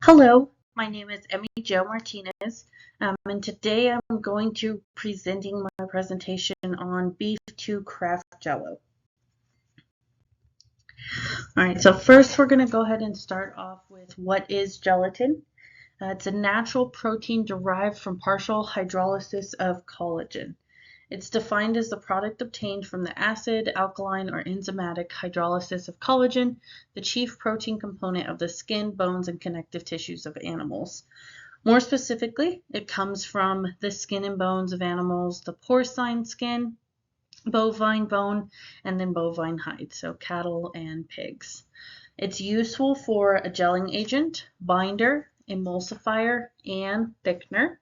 Hello, my name is Emmy Jo Martinez, and today I'm going to presenting my presentation on beef to Kraft Jello. All right, so first we're going to go ahead and start off with what is gelatin. It's a natural protein derived from partial hydrolysis of collagen. It's defined as the product obtained from the acid, alkaline, or enzymatic hydrolysis of collagen, the chief protein component of the skin, bones, and connective tissues of animals. More specifically, it comes from the skin and bones of animals, the porcine skin, bovine bone, and then bovine hide, so cattle and pigs. It's useful for a gelling agent, binder, emulsifier, and thickener.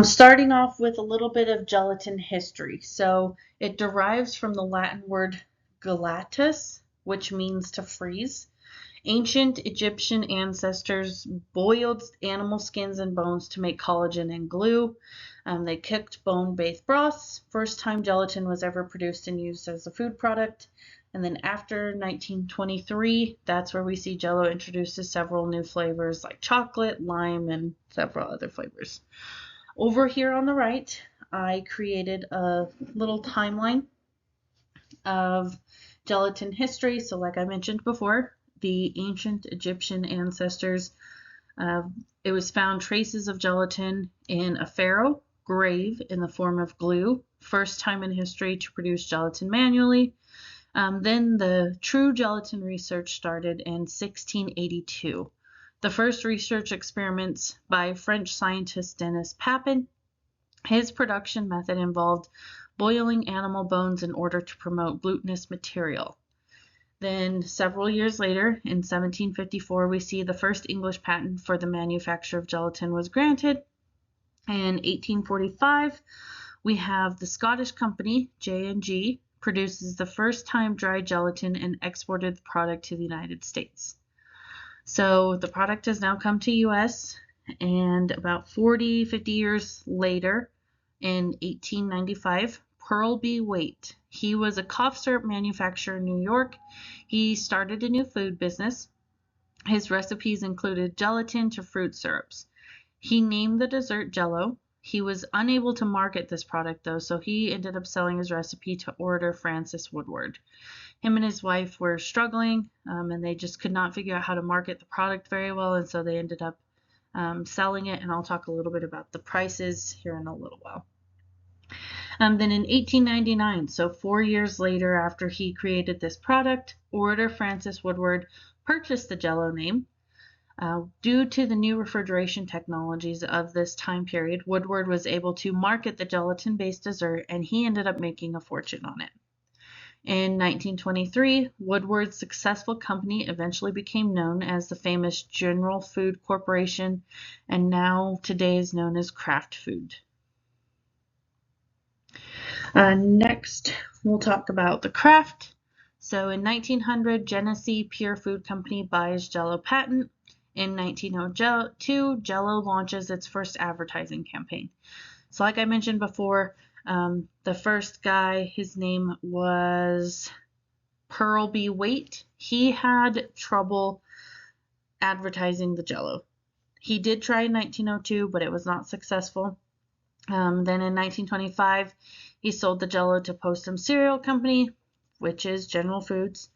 Starting off with a little bit of gelatin history. So it derives from the Latin word gelatus, which means to freeze. Ancient Egyptian ancestors boiled animal skins and bones to make collagen and glue. They cooked bone-based broths. First time gelatin was ever produced and used as a food product. And then after 1923, that's where we see Jello introduces several new flavors like chocolate, lime, and several other flavors. Over here on the right, I created a little timeline of gelatin history. So like I mentioned before, the ancient Egyptian ancestors, it was found traces of gelatin in a pharaoh grave in the form of glue. First time in history to produce gelatin manually. Then the true gelatin research started in 1682. The first research experiments by French scientist Denis Papin. His production method involved boiling animal bones in order to promote glutinous material. Then several years later, in 1754, we see the first English patent for the manufacture of gelatin was granted. In 1845, we have the Scottish company J&G produces the first time dry gelatin and exported the product to the United States. So the product has now come to US, and about 50 years later, in 1895, Pearl B. Waite, he was a cough syrup manufacturer in New York. He started a new food business. His recipes included gelatin to fruit syrups. He named the dessert Jello. He was unable to market this product though, so he ended up selling his recipe to orator Francis Woodward. Him and his wife were struggling, and they just could not figure out how to market the product very well, and so they ended up selling it, and I'll talk a little bit about the prices here in a little while. Then in 1899, so 4 years later after he created this product, orator Francis Woodward purchased the Jello name. Due to the new refrigeration technologies of this time period, Woodward was able to market the gelatin-based dessert, and he ended up making a fortune on it. In 1923, Woodward's successful company eventually became known as the famous General Food Corporation, and now today is known as Kraft Food. Next, we'll talk about the Kraft. So in 1900, Genesee Pure Food Company buys Jello patent. In 1902, Jello launches its first advertising campaign. So like I mentioned before, the first guy, his name was Pearl B. Waite. He had trouble advertising the Jello. He did try in 1902, but it was not successful. Then in 1925, he sold the Jello to Postum Cereal Company, which is General Foods.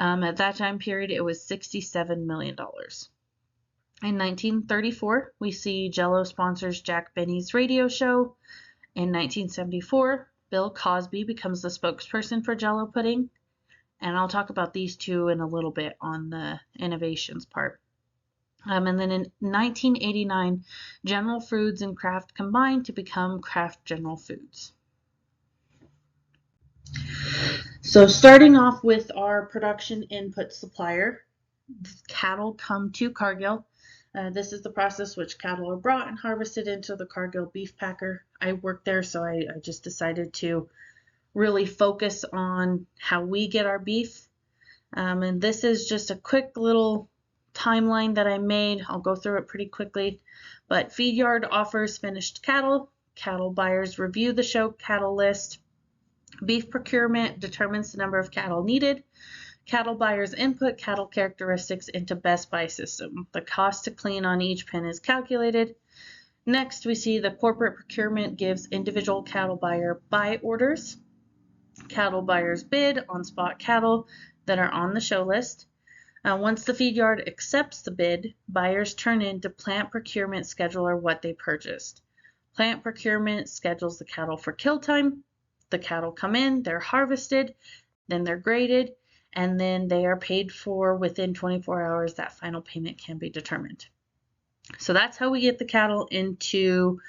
At that time period, it was $67 million. In 1934, we see Jello sponsors Jack Benny's radio show. In 1974, Bill Cosby becomes the spokesperson for Jello pudding. And I'll talk about these two in a little bit on the innovations part. And then in 1989, General Foods and Kraft combined to become Kraft General Foods. So starting off with our production input supplier, cattle come to Cargill. This is the process which cattle are brought and harvested into the Cargill beef packer. I work there, so I just decided to really focus on how we get our beef. And this is just a quick little timeline that I made. I'll go through it pretty quickly. But feed yard offers finished cattle. Cattle buyers review the show cattle list. Beef procurement determines the number of cattle needed. Cattle buyers input cattle characteristics into Best Buy system. The cost to clean on each pen is calculated. Next, we see the corporate procurement gives individual cattle buyer buy orders. Cattle buyers bid on spot cattle that are on the show list. Once the feed yard accepts the bid, buyers turn in to plant procurement scheduler what they purchased. Plant procurement schedules the cattle for kill time. The cattle come in, they're harvested, then they're graded, and then they are paid for within 24 hours. That final payment can be determined. So that's how we get the cattle into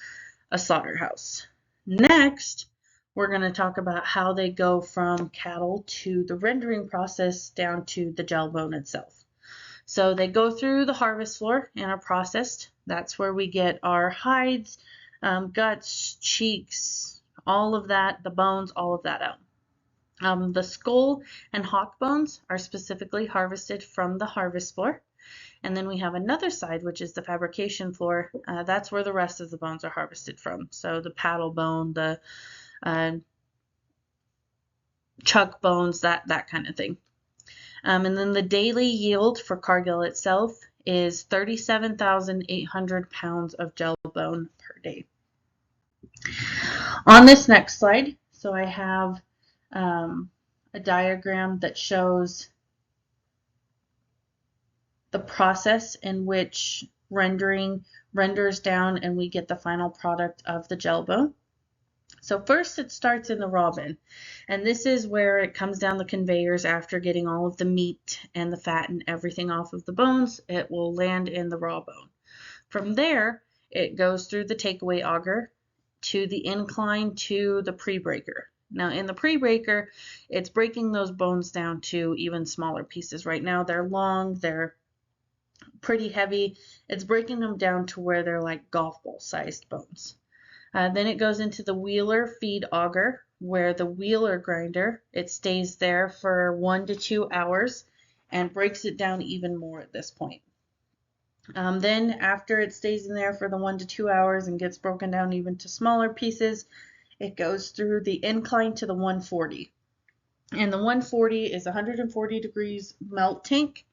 a slaughterhouse. Next, we're going to talk about how they go from cattle to the rendering process down to the gel bone itself. So they go through the harvest floor and are processed. That's where we get our hides, guts, cheeks, all of that, the bones, all of that out. The skull and hock bones are specifically harvested from the harvest floor. And then we have another side, which is the fabrication floor. That's where the rest of the bones are harvested from. So the paddle bone, the chuck bones, that kind of thing. And then the daily yield for Cargill itself is 37,800 pounds of gel bone per day. On this next slide, so I have a diagram that shows the process in which renders down and we get the final product of the gel bone. So first it starts in the raw bin, and this is where it comes down the conveyors after getting all of the meat and the fat and everything off of the bones. It will land in the raw bone. From there, it goes through the takeaway auger to the incline to the pre-breaker. Now in the pre-breaker, it's breaking those bones down to even smaller pieces. Right now they're long, they're pretty heavy. It's breaking them down to where they're like golf ball sized bones. Then it goes into the wheeler feed auger, where the wheeler grinder, it stays there for 1 to 2 hours and breaks it down even more at this point. Then after it stays in there for the 1 to 2 hours and gets broken down even to smaller pieces, it goes through the incline to the 140. And the 140 is 140 degrees melt tank,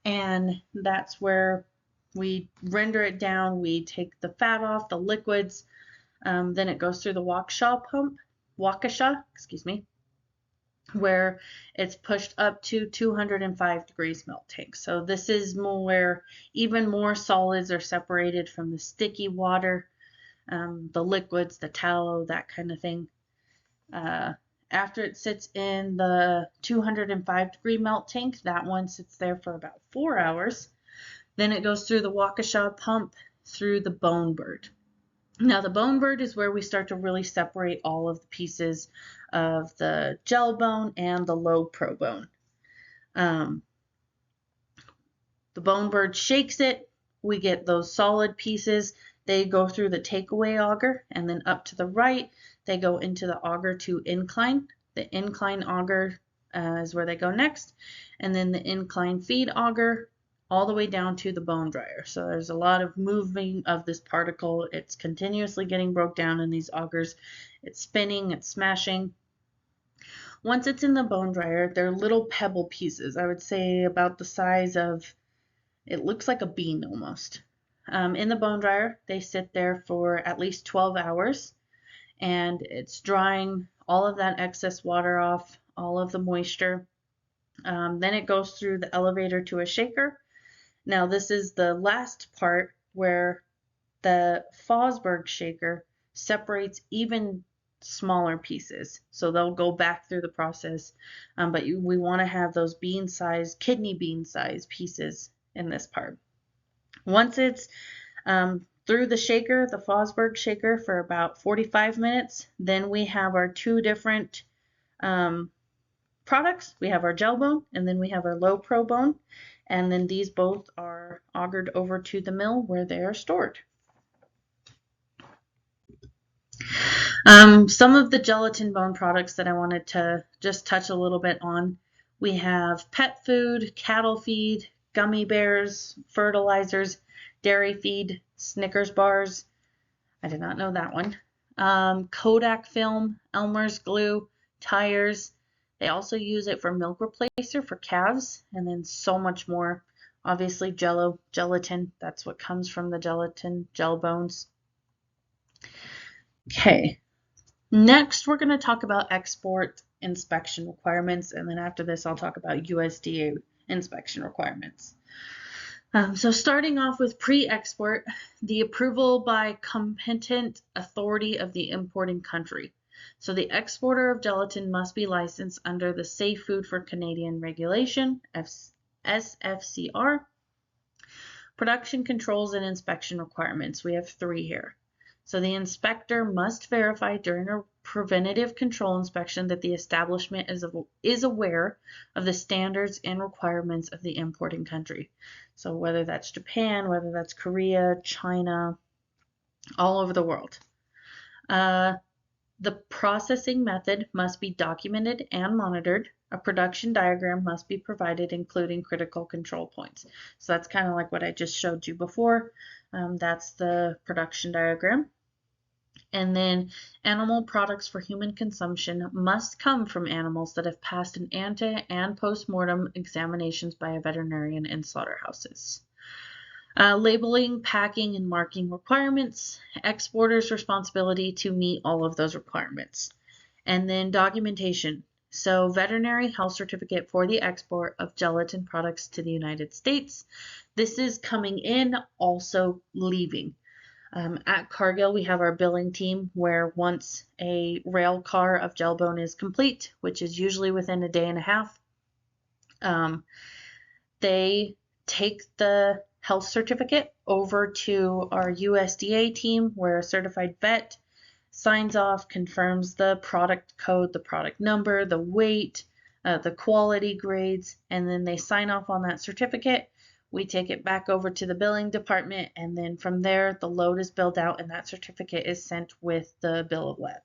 and that's where we render it down. We take the fat off, the liquids. Then it goes through the Waukesha, where it's pushed up to 205 degrees melt tank. So this is where even more solids are separated from the sticky water, the liquids, the tallow, that kind of thing. After it sits in the 205 degree melt tank, that one sits there for about 4 hours. Then it goes through the Waukesha pump through the bone bird. Now the bone bird is where we start to really separate all of the pieces of the gel bone and the low pro bone. The bone bird shakes it. We get those solid pieces. They go through the takeaway auger, and then up to the right, they go into the auger to incline. The incline auger is where they go next, and then the incline feed auger all the way down to the bone dryer. So there's a lot of moving of this particle. It's continuously getting broke down in these augers. It's spinning, it's smashing. Once it's in the bone dryer, they're little pebble pieces. I would say about the size of, it looks like a bean almost. In the bone dryer, they sit there for at least 12 hours, and it's drying all of that excess water off, all of the moisture. Then it goes through the elevator to a shaker. Now this is the last part where the Fosberg shaker separates even smaller pieces. So they'll go back through the process, but we want to have those kidney bean size pieces in this part. Once it's through the shaker, the Fosberg shaker, for about 45 minutes, then we have our two different products. We have our gel bone, and then we have our low pro bone, and then these both are augered over to the mill where they are stored. Some of the gelatin bone products that I wanted to just touch a little bit on. We have pet food, cattle feed, gummy bears, fertilizers, dairy feed, Snickers bars. I did not know that one. Kodak film, Elmer's glue, tires. They also use it for milk replacer for calves, and then so much more. Obviously, Jello, gelatin, that's what comes from the gelatin, gel bones. Okay, next we're going to talk about export inspection requirements, and then after this I'll talk about USDA inspection requirements. So starting off with pre-export, the approval by competent authority of the importing country. So the exporter of gelatin must be licensed under the Safe Food for Canadian Regulation, SFCR. Production controls and inspection requirements. We have 3 here. So the inspector must verify during a preventative control inspection that the establishment is aware of the standards and requirements of the importing country. So whether that's Japan, whether that's Korea, China, all over the world. The processing method must be documented and monitored. A production diagram must be provided, including critical control points. So that's kind of like what I just showed you before. That's the production diagram. And then animal products for human consumption must come from animals that have passed an ante and post-mortem examinations by a veterinarian in slaughterhouses. Labeling, packing, and marking requirements, exporters' responsibility to meet all of those requirements. And then documentation. So veterinary health certificate for the export of gelatin products to the United States. This is coming in, also leaving. At Cargill, we have our billing team where once a rail car of gel bone is complete, which is usually within a day and a half, they take the health certificate over to our USDA team where a certified vet signs off, confirms the product code, the product number, the weight, the quality grades, and then they sign off on that certificate. We take it back over to the billing department, and then from there, the load is billed out, and that certificate is sent with the bill of lading.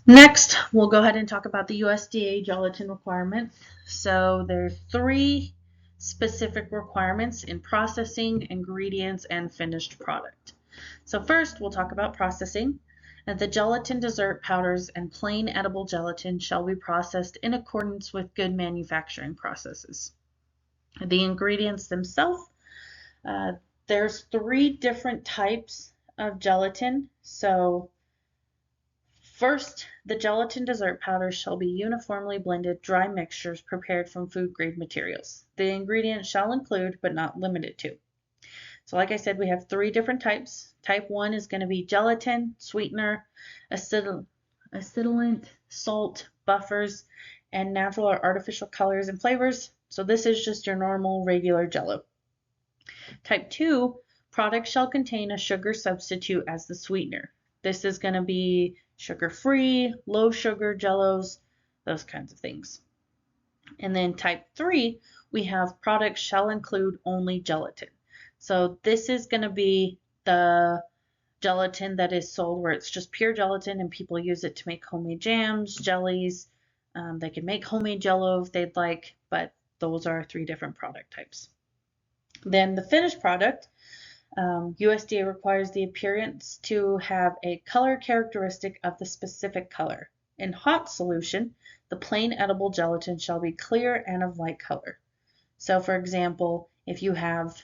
Next, we'll go ahead and talk about the USDA gelatin requirements. So there's 3 specific requirements in processing, ingredients, and finished product. So first, we'll talk about processing. The gelatin dessert powders and plain edible gelatin shall be processed in accordance with good manufacturing processes. The ingredients themselves, there's 3 different types of gelatin. So first, the gelatin dessert powders shall be uniformly blended dry mixtures prepared from food-grade materials. The ingredients shall include, but not limited to. So like I said, we have 3 different types. Type 1 is going to be gelatin, sweetener, acetylent, salt, buffers, and natural or artificial colors and flavors. So this is just your normal regular Jello. Type 2, products shall contain a sugar substitute as the sweetener. This is going to be sugar-free, low sugar Jellos, those kinds of things. And then type 3, we have products shall include only gelatin. So this is going to be the gelatin that is sold where it's just pure gelatin and people use it to make homemade jams, jellies. They can make homemade Jello if they'd like, but those are 3 different product types. Then the finished product, USDA requires the appearance to have a color characteristic of the specific color. In hot solution, the plain edible gelatin shall be clear and of light color. So for example, if you have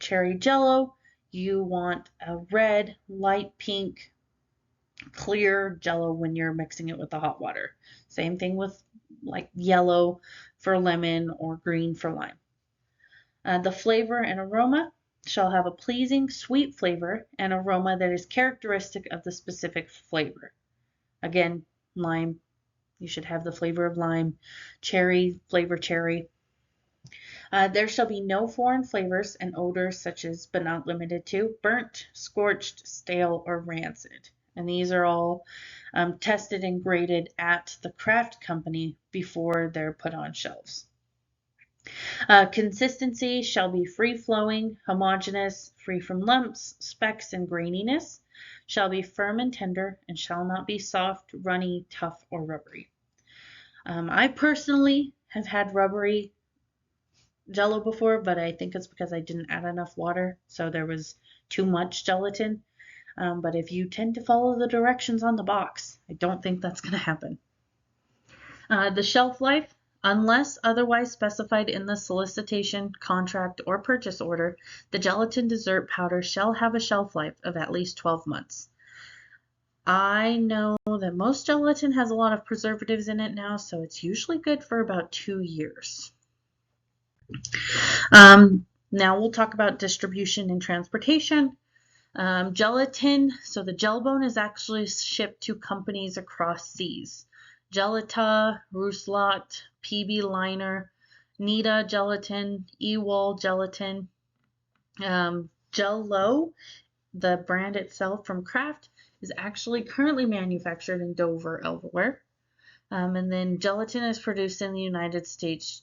cherry Jello, you want a red, light pink, clear Jello when you're mixing it with the hot water. Same thing with like yellow for lemon or green for lime. The flavor and aroma shall have a pleasing sweet flavor and aroma that is characteristic of the specific flavor. Again, lime, you should have the flavor of lime. Cherry, flavor cherry. There shall be no foreign flavors and odors such as, but not limited to, burnt, scorched, stale, or rancid. And these are all tested and graded at the Kraft company before they're put on shelves. Consistency shall be free-flowing, homogeneous, free from lumps, specks, and graininess, shall be firm and tender, and shall not be soft, runny, tough, or rubbery. I personally have had rubbery Jello before, but I think it's because I didn't add enough water, so there was too much gelatin. But if you tend to follow the directions on the box, I don't think that's going to happen. The shelf life, unless otherwise specified in the solicitation, contract, or purchase order, the gelatin dessert powder shall have a shelf life of at least 12 months. I know that most gelatin has a lot of preservatives in it now, so it's usually good for about 2 years. Now we'll talk about distribution and transportation. Gelatin, so the Gelbone is actually shipped to companies across seas. Gelita, Rousselot, PB Liner, Nita Gelatin, Ewol Gelatin. Jello, the brand itself from Kraft, is actually currently manufactured in Dover, Delaware. And then gelatin is produced in the United States.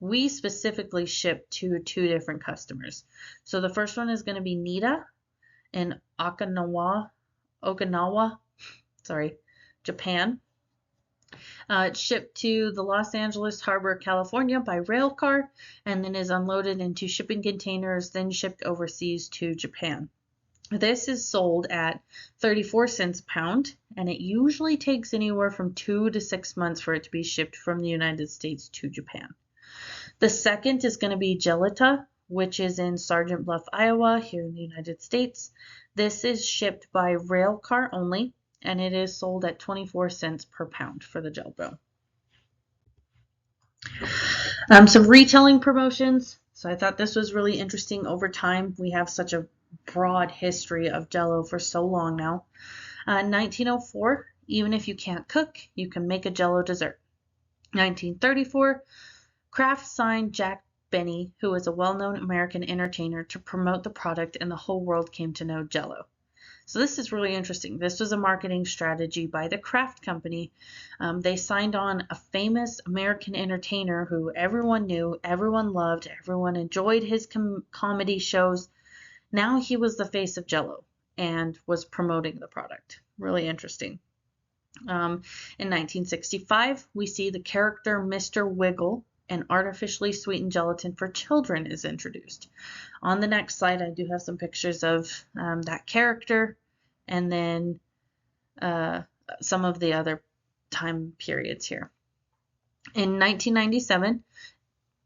We specifically ship to 2 different customers. So the first one is going to be Nita in Okinawa, Japan. It's shipped to the Los Angeles Harbor, California by rail car, and then is unloaded into shipping containers, then shipped overseas to Japan. This is sold at 34 cents a pound, and it usually takes anywhere from 2 to 6 months for it to be shipped from the United States to Japan. The second is going to be Gelita, which is in Sergeant Bluff, Iowa, here in the United States. This is shipped by rail car only, and it is sold at 24 cents per pound for the Gelbone. Some retailing promotions. So I thought this was really interesting over time. We have such a broad history of Jello for so long now. 1904, even if you can't cook, you can make a Jello dessert. 1934, Kraft signed Jack Benny, who was a well-known American entertainer, to promote the product, and the whole world came to know Jello. So this is really interesting. This was a marketing strategy by the Kraft company. They signed on a famous American entertainer who everyone knew, everyone loved, everyone enjoyed his comedy shows. Now he was the face of Jello and was promoting the product. Really interesting. In 1965, we see the character Mr. Wiggle, an artificially sweetened gelatin for children, is introduced. On the next slide, I do have some pictures of that character and then some of the other time periods here. In 1997,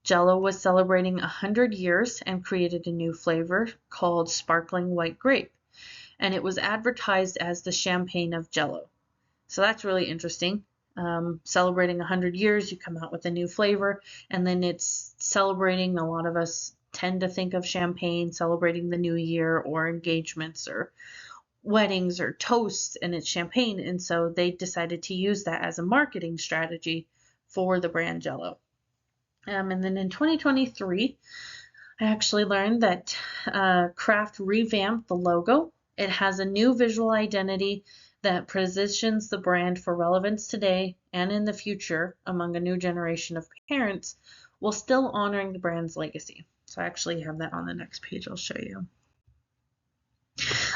Jello was celebrating 100 years and created a new flavor called Sparkling White Grape, and it was advertised as the champagne of Jello. So that's really interesting. Celebrating 100 years, you come out with a new flavor, and then it's celebrating. A lot of us tend to think of champagne celebrating the new year or engagements or weddings or toasts, and it's champagne, and so they decided to use that as a marketing strategy for the brand Jello. And then in 2023, I actually learned that Kraft revamped the logo. It has a new visual identity that positions the brand for relevance today and in the future among a new generation of parents, while still honoring the brand's legacy. So I actually have that on the next page. I'll show you.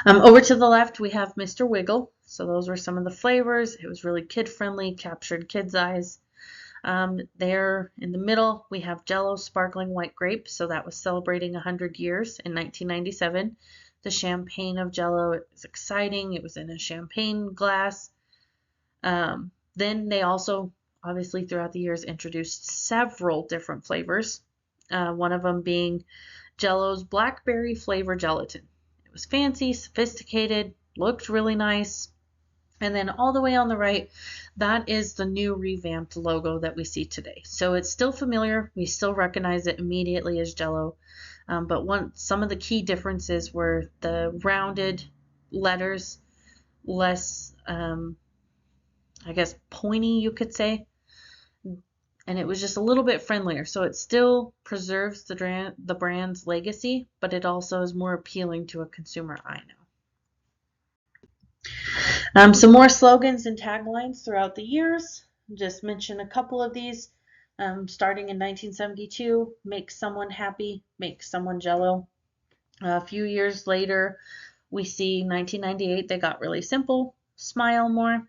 Over to the left, we have Mr. Wiggle. So those were some of the flavors. It was really kid-friendly, captured kids' eyes. There in the middle, we have Jello Sparkling White Grape. So that was celebrating 100 years in 1997. The champagne of Jello, it was exciting. It was in a champagne glass. Then they also, obviously throughout the years, introduced several different flavors. One of them being Jello's blackberry flavor gelatin. It was fancy, sophisticated, looked really nice. And then all the way on the right, that is the new revamped logo that we see today. So it's still familiar. We still recognize it immediately as Jello. But some of the key differences were the rounded letters, less, I guess, pointy, you could say. And it was just a little bit friendlier. So it still preserves the brand's legacy, but it also is more appealing to a consumer eye now. Some more slogans and taglines throughout the years. Just mention a couple of these. Starting in 1972, make someone happy, make someone Jello. A few years later, we see 1998, they got really simple, smile more.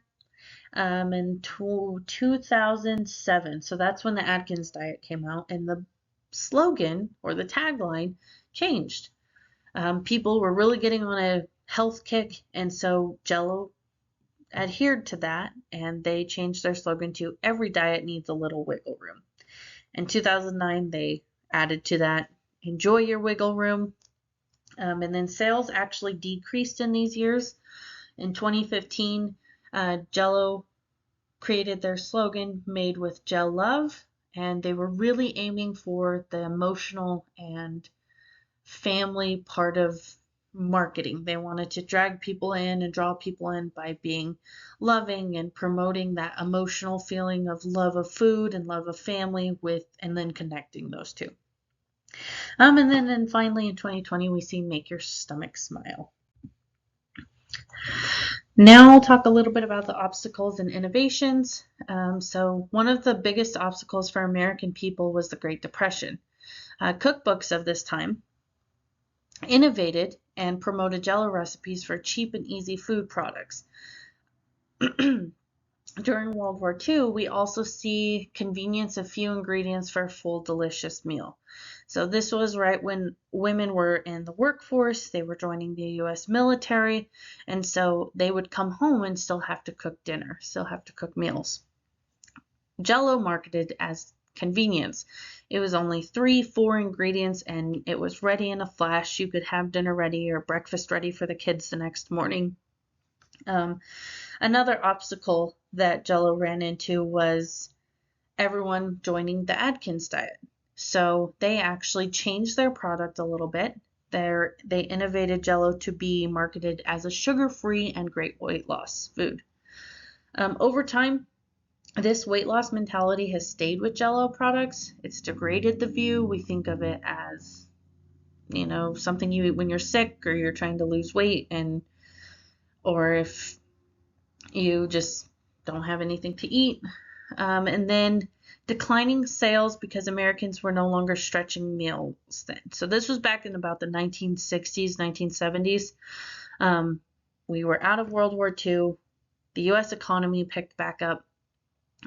In 2007, so that's when the Atkins diet came out, and the slogan or the tagline changed. People were really getting on a health kick, and so Jello adhered to that, and they changed their slogan to "Every diet needs a little wiggle room." In 2009, they added to that, "Enjoy your wiggle room." And then sales actually decreased in these years. In 2015, Jello created their slogan, "Made with Gel Love," and they were really aiming for the emotional and family part of marketing. They wanted to drag people in and draw people in by being loving and promoting that emotional feeling of love of food and love of family with, and then connecting those two. And then finally in 2020, we see "Make Your Stomach Smile." Now I'll talk a little bit about the obstacles and innovations. So one of the biggest obstacles for American people was the Great Depression. Cookbooks of this time innovated and promoted Jello recipes for cheap and easy food products. During World War II, we also see convenience of few ingredients for a full, delicious meal. So this was right when women were in the workforce, they were joining the U.S. military, and so they would come home and still have to cook dinner, still have to cook meals. Jello marketed as convenience. It was only 3-4 ingredients, and it was ready in a flash. You could have dinner ready or breakfast ready for the kids the next morning. Another obstacle that Jello ran into was everyone joining the Atkins diet. So they actually changed their product a little bit. They innovated Jello to be marketed as a sugar-free and great weight loss food. Over time, this weight loss mentality has stayed with Jello products. It's degraded the view. We think of it as, something you eat when you're sick or you're trying to lose weight, or if you just don't have anything to eat. And then declining sales because Americans were no longer stretching meals then. So this was back in about the 1960s, 1970s. We were out of World War II. The U.S. economy picked back up,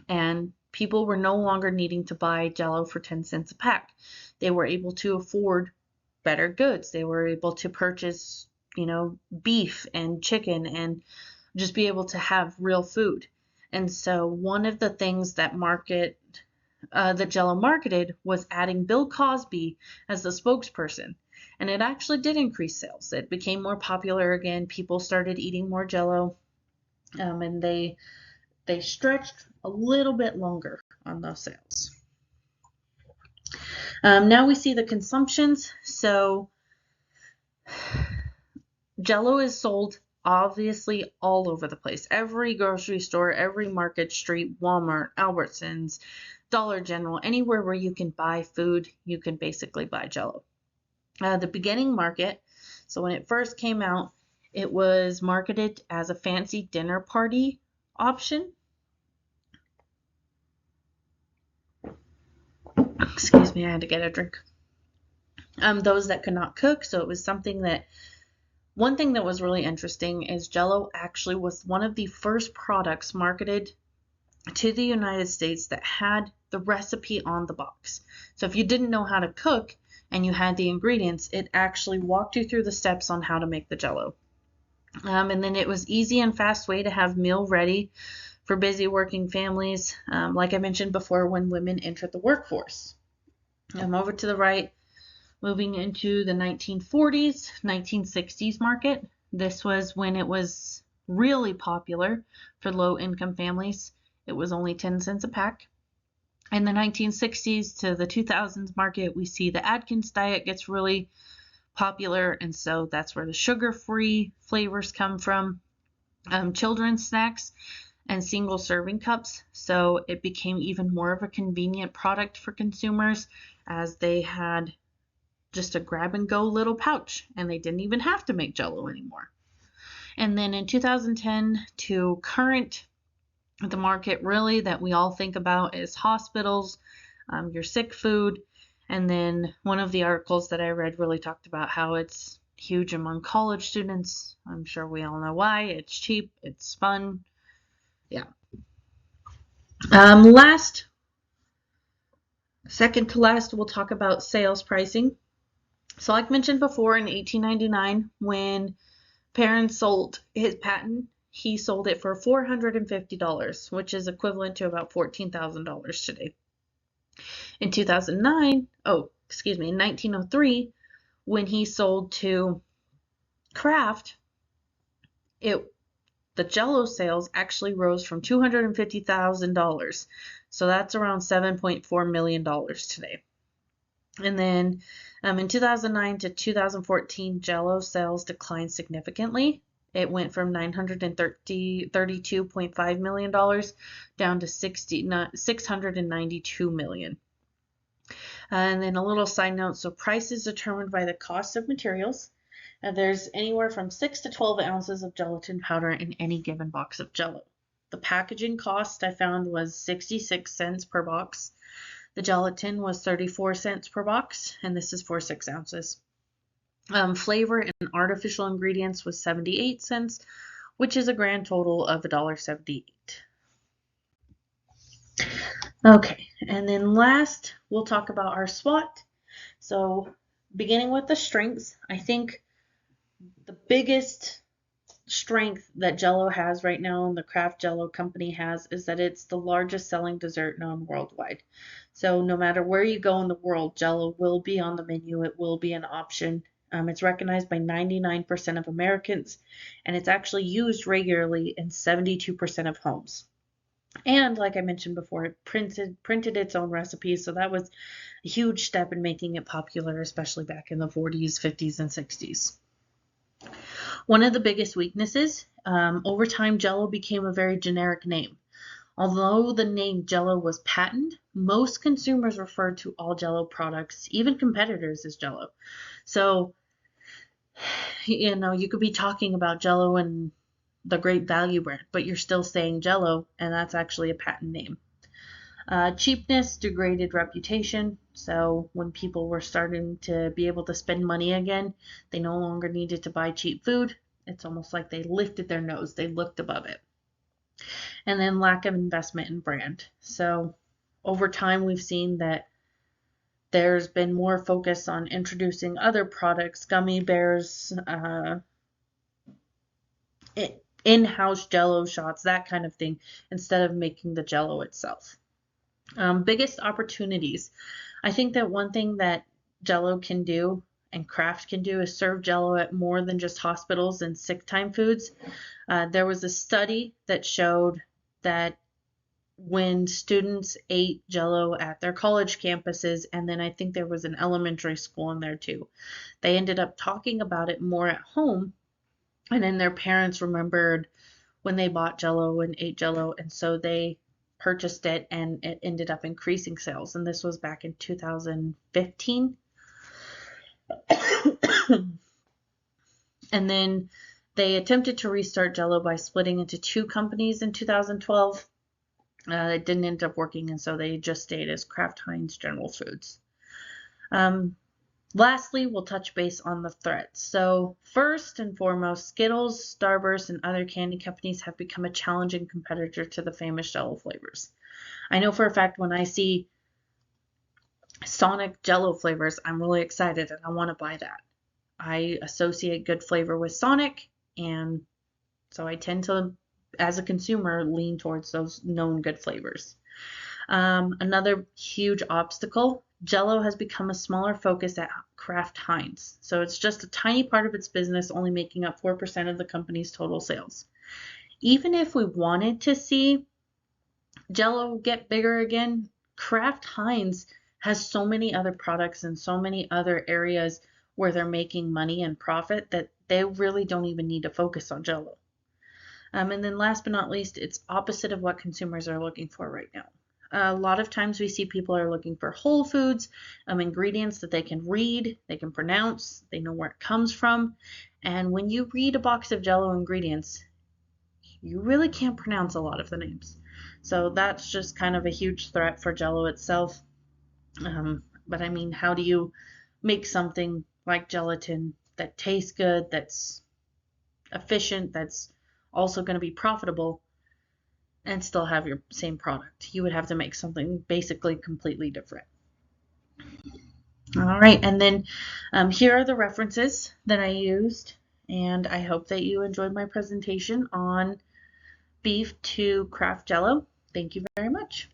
and people were no longer needing to buy Jello for 10 cents a pack. They were able to afford better goods. They were able to purchase, beef and chicken and just be able to have real food. And so one of the things that Jello marketed was adding Bill Cosby as the spokesperson. And it actually did increase sales. It became more popular again. People started eating more Jello, and they stretched a little bit longer on those sales. Now we see the consumptions. So Jello is sold obviously all over the place. Every grocery store, every market street, Walmart, Albertsons, Dollar General, anywhere where you can buy food, you can basically buy Jello. The beginning market, so when it first came out, it was marketed as a fancy dinner party option. Excuse me, I had to get a drink. Those that could not cook, so it was something that, one thing that was really interesting is Jello actually was one of the first products marketed to the United States that had the recipe on the box. So if you didn't know how to cook and you had the ingredients, it actually walked you through the steps on how to make the Jello. And then it was easy and fast way to have meal ready for busy working families, like I mentioned before, when women entered the workforce. Over to the right, moving into the 1940s, 1960s market. This was when it was really popular for low-income families. It was only 10 cents a pack. In the 1960s to the 2000s market, we see the Atkins diet gets really popular, and so that's where the sugar-free flavors come from. Children's snacks and single serving cups, so it became even more of a convenient product for consumers, as they had just a grab and go little pouch, and they didn't even have to make Jello anymore. And then in 2010 to current, the market really that we all think about is hospitals, your sick food. And then one of the articles that I read really talked about how it's huge among college students. I'm sure we all know why. It's cheap, it's fun. Yeah. Second to last, we'll talk about sales pricing. So like mentioned before, in 1899, when Perrin sold his patent. He sold it for $450, which is equivalent to about $14,000 today. In 2009, in 1903, when he sold to Kraft, the Jello sales actually rose from $250,000. So that's around $7.4 million today. And then in 2009 to 2014, Jello sales declined significantly. It went from $932.5 million down to $692 million. And then a little side note, so price is determined by the cost of materials. And there's anywhere from 6 to 12 ounces of gelatin powder in any given box of Jello. The packaging cost I found was 66 cents per box. The gelatin was 34 cents per box, and this is for 6 ounces. Flavor and artificial ingredients was 78 cents, which is a grand total of $1.78. Okay, and then last, we'll talk about our SWOT. So beginning with the strengths, I think the biggest strength that Jello has right now and the Kraft Jello company has is that it's the largest selling dessert known worldwide. So no matter where you go in the world, Jello will be on the menu. It will be an option. It's recognized by 99% of Americans, and it's actually used regularly in 72% of homes. And like I mentioned before, it printed its own recipes, so that was a huge step in making it popular, especially back in the 40s, 50s, and 60s. One of the biggest weaknesses, over time, Jello became a very generic name. Although the name Jello was patented, most consumers referred to all Jello products, even competitors, as Jello. So, you could be talking about Jello and the Great Value brand, but you're still saying Jello, and that's actually a patent name. Cheapness degraded reputation. So when people were starting to be able to spend money again, they no longer needed to buy cheap food. It's almost like they lifted their nose. They looked above it. And then lack of investment in brand. So over time, we've seen that there's been more focus on introducing other products, gummy bears, in-house Jello shots, that kind of thing, instead of making the Jello itself. Biggest opportunities. I think that one thing that Jello can do and Kraft can do is serve Jello at more than just hospitals and sick time foods. There was a study that showed that when students ate Jello at their college campuses, and then I think there was an elementary school in there too, they ended up talking about it more at home, and then their parents remembered when they bought Jello and ate Jello, and so they purchased it, and it ended up increasing sales. And this was back in 2015. And then they attempted to restart Jello by splitting into two companies in 2012. It didn't end up working, and so they just stayed as Kraft Heinz General Foods. Lastly, we'll touch base on the threats. So first and foremost, Skittles, Starburst, and other candy companies have become a challenging competitor to the famous Jello flavors. I know for a fact when I see Sonic Jello flavors, I'm really excited and I want to buy that. I associate good flavor with Sonic, and so I tend to, as a consumer, lean towards those known good flavors. Another huge obstacle, Jello has become a smaller focus at Kraft Heinz. So it's just a tiny part of its business, only making up 4% of the company's total sales. Even if we wanted to see Jello get bigger again, Kraft Heinz has so many other products and so many other areas where they're making money and profit that they really don't even need to focus on Jello. And then last but not least, it's opposite of what consumers are looking for right now. A lot of times we see people are looking for whole foods, ingredients that they can read, they can pronounce, they know where it comes from. And when you read a box of Jello ingredients, you really can't pronounce a lot of the names. So that's just kind of a huge threat for Jello itself. But I mean, how do you make something like gelatin that tastes good, that's efficient, that's also going to be profitable, and still have your same product? You would have to make something basically completely different. All right, and then here are the references that I used And I hope that you enjoyed my presentation on beef to Kraft Jello. Thank you very much.